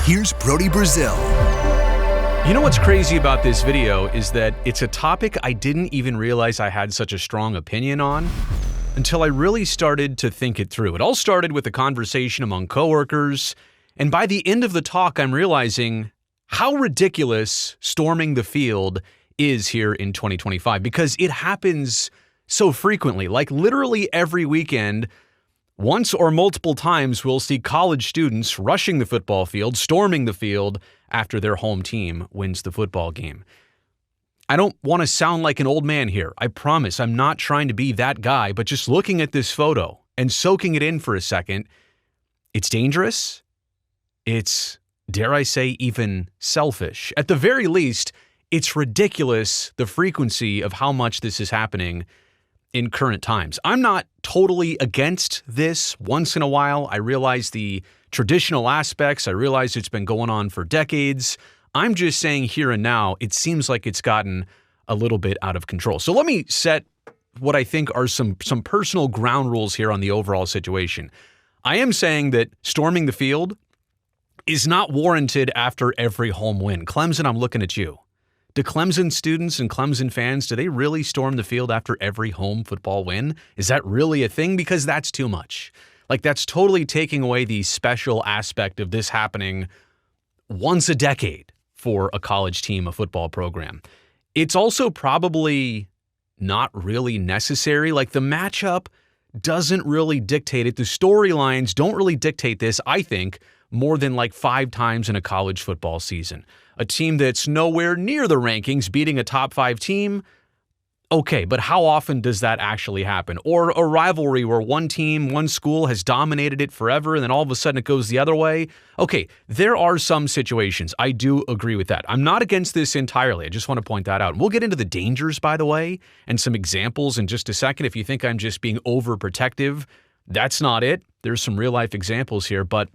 Here's Brody Brazil. You know what's crazy about this video is that it's a topic I didn't even realize I had such a strong opinion on until I really started to think it through. It all started with a conversation among coworkers, and by the end of the talk, I'm realizing how ridiculous storming the field is here in 2025 because it happens so frequently. Like literally every weekend, once or multiple times, we'll see college students rushing the football field, storming the field after their home team wins the football game. I don't want to sound like an old man here. I promise I'm not trying to be that guy, but just looking at this photo and soaking it in for a second, it's dangerous. It's, dare I say, even selfish. At the very least, it's ridiculous the frequency of how much this is happening in current times. I'm not totally against this. Once in a while, I realize the traditional aspects. I realize it's been going on for decades. I'm just saying here and now, it seems like it's gotten a little bit out of control. So let me set what I think are some personal ground rules here on the overall situation. I am saying that storming the field is not warranted after every home win. Clemson, I'm looking at you. Do Clemson students and Clemson fans, do they really storm the field after every home football win? Is that really a thing? Because that's too much. Like, that's totally taking away the special aspect of this happening once a decade for a college team, a football program. It's also probably not really necessary. Like, the matchup doesn't really dictate it. The storylines don't really dictate this, I think, more than like 5 times in a college football season. A team that's nowhere near the rankings beating a top 5 team, okay, but how often does that actually happen? Or a rivalry where one team, one school has dominated it forever and then all of a sudden it goes the other way? Okay, there are some situations. I do agree with that. I'm not against this entirely. I just want to point that out. And we'll get into the dangers, by the way, and some examples in just a second. If you think I'm just being overprotective, that's not it. There's some real life examples here, but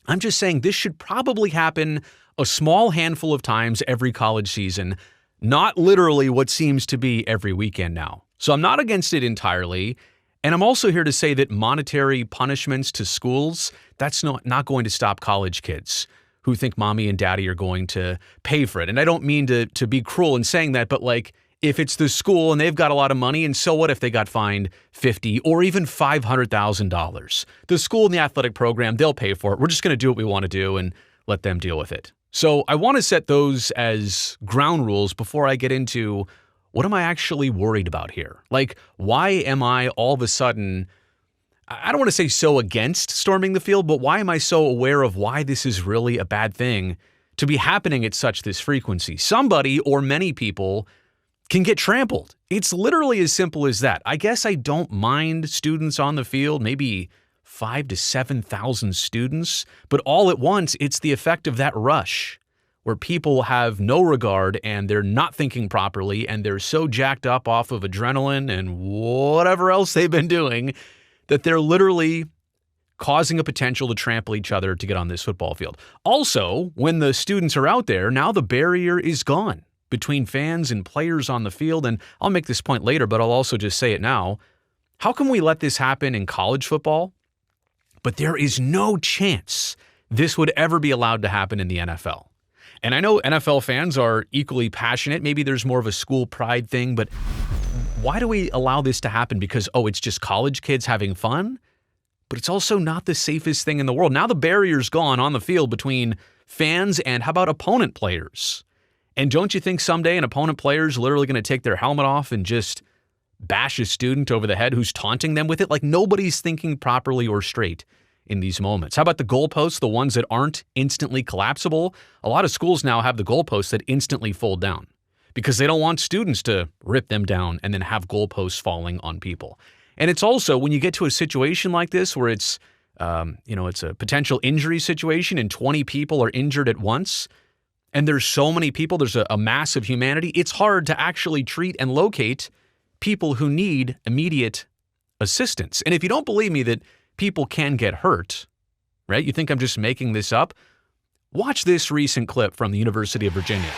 I'm just saying this should probably happen a small handful of times every college season, not literally what seems to be every weekend now. So I'm not against it entirely. And I'm also here to say that monetary punishments to schools, that's not going to stop college kids who think mommy and daddy are going to pay for it. And I don't mean to be cruel in saying that, but like, if it's the school and they've got a lot of money, and so what if they got fined $50,000 or even $500,000? The school and the athletic program, they'll pay for it. We're just going to do what we want to do and let them deal with it. So I want to set those as ground rules before I get into what am I actually worried about here? Like, why am I all of a sudden, I don't want to say so against storming the field, but why am I so aware of why this is really a bad thing to be happening at such this frequency? Somebody or many people can get trampled. It's literally as simple as that. I guess I don't mind students on the field, maybe 5,000 to 7,000 students, but all at once, it's the effect of that rush where people have no regard and they're not thinking properly and they're so jacked up off of adrenaline and whatever else they've been doing that they're literally causing a potential to trample each other to get on this football field. Also, when the students are out there, now the barrier is gone between fans and players on the field. And I'll make this point later, but I'll also just say it now. How can we let this happen in college football? But there is no chance this would ever be allowed to happen in the NFL. And I know NFL fans are equally passionate. Maybe there's more of a school pride thing, but why do we allow this to happen? Because, it's just college kids having fun? But it's also not the safest thing in the world. Now the barrier's gone on the field between fans and how about opponent players? And don't you think someday an opponent player is literally going to take their helmet off and just bash a student over the head who's taunting them with it? Like, nobody's thinking properly or straight in these moments. How about the goalposts, the ones that aren't instantly collapsible? A lot of schools now have the goalposts that instantly fold down because they don't want students to rip them down and then have goalposts falling on people. And it's also when you get to a situation like this where it's a potential injury situation and 20 people are injured at once, and there's so many people, there's a mass of humanity, it's hard to actually treat and locate people who need immediate assistance. And if you don't believe me that people can get hurt, right? You think I'm just making this up? Watch this recent clip from the University of Virginia.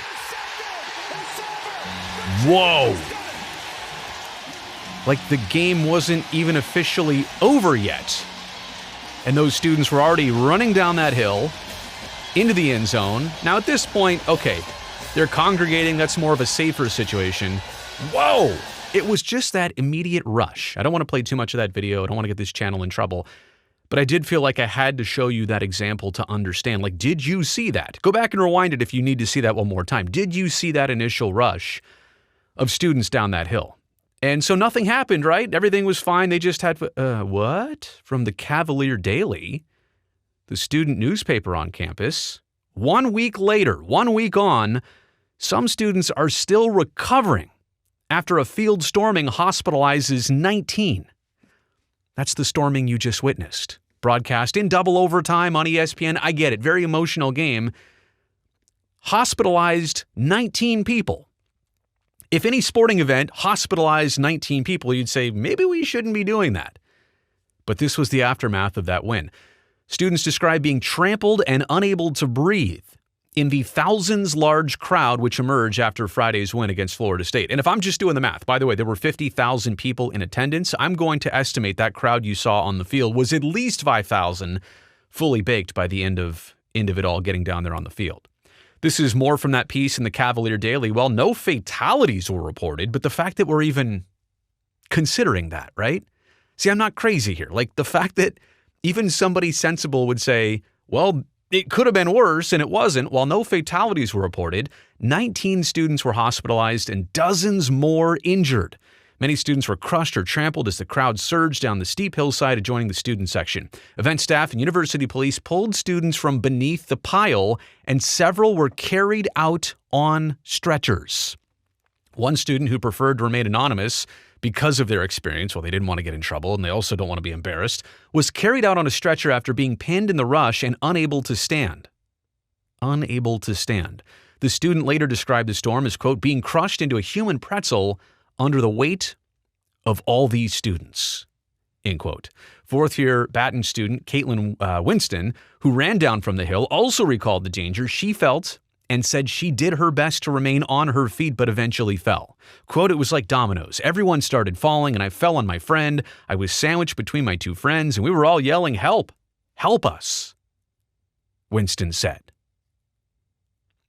Whoa! Like the game wasn't even officially over yet. And those students were already running down that hill, into the end zone. Now, at this point, okay, they're congregating. That's more of a safer situation. Whoa! It was just that immediate rush. I don't want to play too much of that video. I don't want to get this channel in trouble. But I did feel like I had to show you that example to understand. Like, did you see that? Go back and rewind it if you need to see that one more time. Did you see that initial rush of students down that hill? And so nothing happened, right? Everything was fine. They just had, what? From the Cavalier Daily, the student newspaper on campus. 1 week later, 1 week on, some students are still recovering after a field storming hospitalizes 19. That's the storming you just witnessed. Broadcast in double overtime on ESPN. I get it. Very emotional game. Hospitalized 19 people. If any sporting event hospitalized 19 people, you'd say, maybe we shouldn't be doing that. But this was the aftermath of that win. Students described being trampled and unable to breathe in the thousands large crowd which emerged after Friday's win against Florida State. And if I'm just doing the math, by the way, there were 50,000 people in attendance. I'm going to estimate that crowd you saw on the field was at least 5,000 fully baked by the end of it all getting down there on the field. This is more from that piece in the Cavalier Daily. Well, no fatalities were reported, but the fact that we're even considering that, right? See, I'm not crazy here. Like the fact that even somebody sensible would say, well, it could have been worse, and it wasn't. While no fatalities were reported, 19 students were hospitalized and dozens more injured. Many students were crushed or trampled as the crowd surged down the steep hillside adjoining the student section. Event staff and university police pulled students from beneath the pile, and several were carried out on stretchers. One student who preferred to remain anonymous because of their experience, well, they didn't want to get in trouble and they also don't want to be embarrassed, was carried out on a stretcher after being pinned in the rush and unable to stand. Unable to stand. The student later described the storm as, quote, being crushed into a human pretzel under the weight of all these students, end quote. Fourth-year Baton student Caitlin Winston, who ran down from the hill, also recalled the danger she felt and said she did her best to remain on her feet but eventually fell. Quote, it was like dominoes. Everyone started falling and I fell on my friend. I was sandwiched between my two friends and we were all yelling, help, help us, Winston said.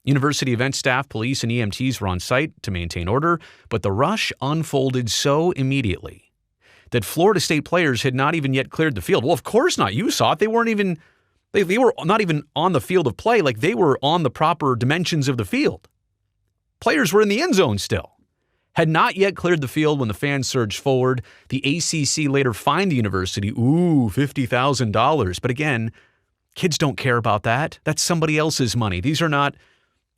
University event staff, police, and EMTs were on site to maintain order, but the rush unfolded so immediately that Florida State players had not even yet cleared the field. Well, of course not. You saw it. They were not even on the field of play, like they were on the proper dimensions of the field. Players were in the end zone still. Had not yet cleared the field when the fans surged forward. The ACC later fined the university, $50,000. But again, kids don't care about that. That's somebody else's money. These are not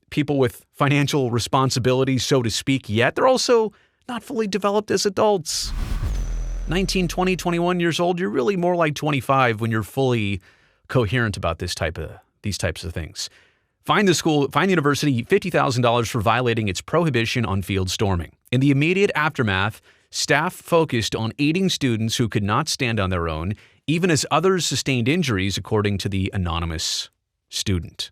people with financial responsibilities, so to speak, yet. They're also not fully developed as adults. 19, 20, 21 years old, you're really more like 25 when you're fully coherent about these types of things. Fine the university $50,000 for violating its prohibition on field storming. In the immediate aftermath, staff focused on aiding students who could not stand on their own, even as others sustained injuries, according to the anonymous student.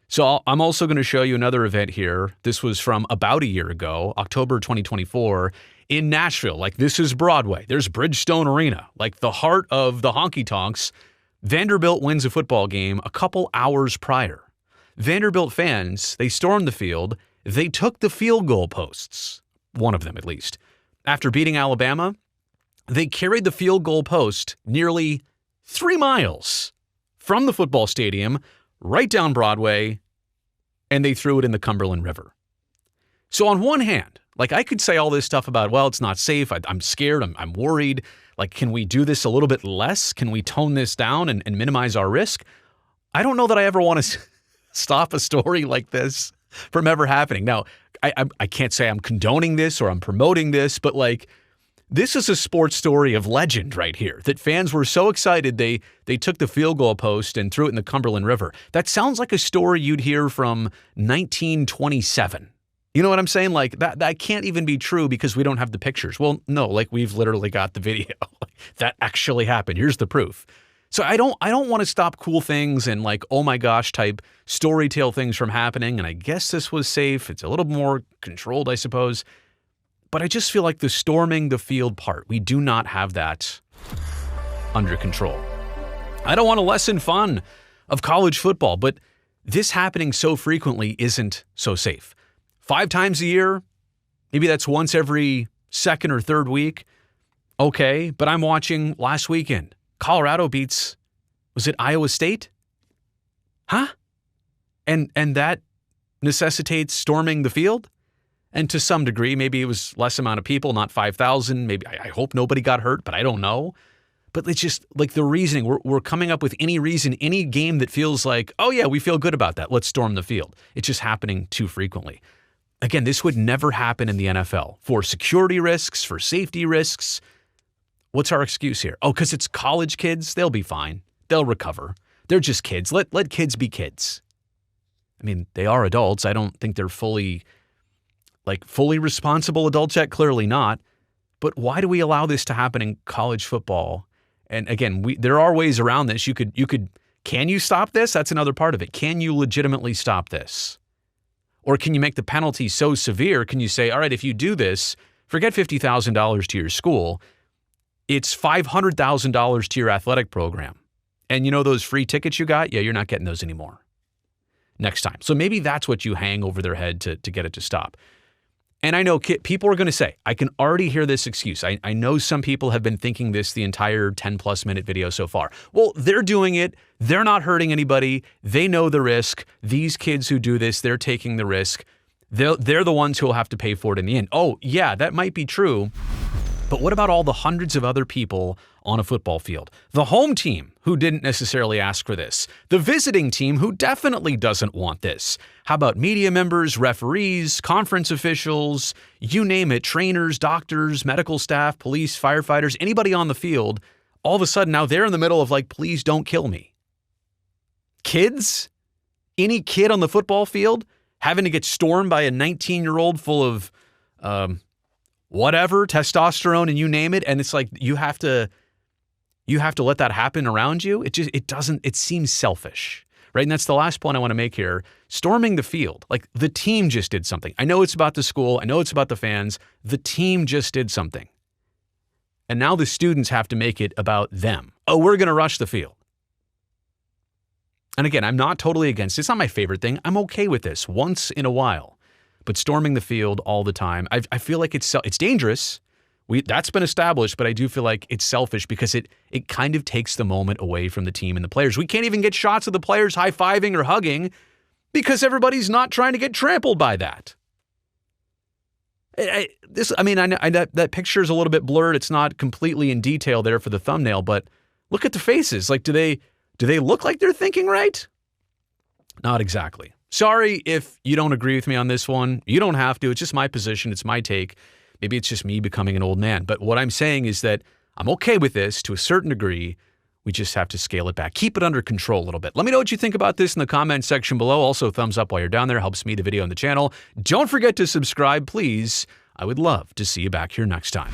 So I'm also going to show you another event here. This was from about a year ago, October 2024, in Nashville. Like, this is Broadway. There's Bridgestone Arena, like the heart of the honky-tonks. Vanderbilt wins a football game a couple hours prior. Vanderbilt fans, they stormed the field. They took the field goal posts, one of them at least. After beating Alabama, they carried the field goal post nearly 3 miles from the football stadium right down Broadway, and they threw it in the Cumberland River. So on one hand, like, I could say all this stuff about, well, it's not safe, I'm scared, I'm worried. Like, can we do this a little bit less? Can we tone this down and minimize our risk? I don't know that I ever want to stop a story like this from ever happening. Now, I can't say I'm condoning this or I'm promoting this, but like, this is a sports story of legend right here, that fans were so excited they took the field goal post and threw it in the Cumberland River. That sounds like a story you'd hear from 1927. You know what I'm saying? Like, that can't even be true because we don't have the pictures. Well, no, like, we've literally got the video. That actually happened. Here's the proof. So I don't want to stop cool things and like, oh my gosh type story tale things from happening. And I guess this was safe. It's a little more controlled, I suppose. But I just feel like the storming the field part, we do not have that under control. I don't want to lessen fun of college football, but this happening so frequently isn't so safe. 5 times a year, maybe that's once every second or third week. Okay, but I'm watching last weekend. Colorado beats, was it Iowa State? Huh? And that necessitates storming the field? And to some degree, maybe it was less amount of people, not 5,000. Maybe I hope nobody got hurt, but I don't know. But it's just like the reasoning. We're coming up with any reason, any game that feels like, oh yeah, we feel good about that. Let's storm the field. It's just happening too frequently. Again, this would never happen in the NFL for security risks, for safety risks. What's our excuse here? Oh, because it's college kids. They'll be fine. They'll recover. They're just kids. Let kids be kids. I mean, they are adults. I don't think they're fully responsible adults yet. Clearly not. But why do we allow this to happen in college football? And again, there are ways around this. Can you stop this? That's another part of it. Can you legitimately stop this? Or can you make the penalty so severe? Can you say, all right, if you do this, forget $50,000 to your school. It's $500,000 to your athletic program. And you know those free tickets you got? Yeah, you're not getting those anymore next time. So maybe that's what you hang over their head to get it to stop. And I know people are going to say, I can already hear this excuse. I know some people have been thinking this the entire 10-plus minute video so far. Well, they're doing it. They're not hurting anybody. They know the risk. These kids who do this, they're taking the risk. They're the ones who will have to pay for it in the end. Oh, yeah, that might be true. But what about all the hundreds of other people on a football field? The home team who didn't necessarily ask for this. The visiting team who definitely doesn't want this. How about media members, referees, conference officials, you name it, trainers, doctors, medical staff, police, firefighters, anybody on the field, all of a sudden now they're in the middle of like, please don't kill me. Kids? Any kid on the football field having to get stormed by a 19-year-old full of whatever, testosterone and you name it, and it's like you have to let that happen around you. It seems selfish, right? And that's the last point I want to make here. Storming the field, like the team just did something. I know it's about the school. I know it's about the fans. The team just did something. And now the students have to make it about them. Oh, we're going to rush the field. And again, I'm not totally against it. It's not my favorite thing. I'm okay with this once in a while. But storming the field all the time, I feel like it's dangerous. That's been established, but I do feel like it's selfish because it kind of takes the moment away from the team and the players. We can't even get shots of the players high-fiving or hugging because everybody's not trying to get trampled by that. I know that picture is a little bit blurred. It's not completely in detail there for the thumbnail, but look at the faces. Like, do they look like they're thinking right? Not exactly. Sorry if you don't agree with me on this one. You don't have to. It's just my position. It's my take. Maybe it's just me becoming an old man. But what I'm saying is that I'm okay with this to a certain degree. We just have to scale it back. Keep it under control a little bit. Let me know what you think about this in the comment section below. Also, thumbs up while you're down there. Helps me, the video, and the channel. Don't forget to subscribe, please. I would love to see you back here next time.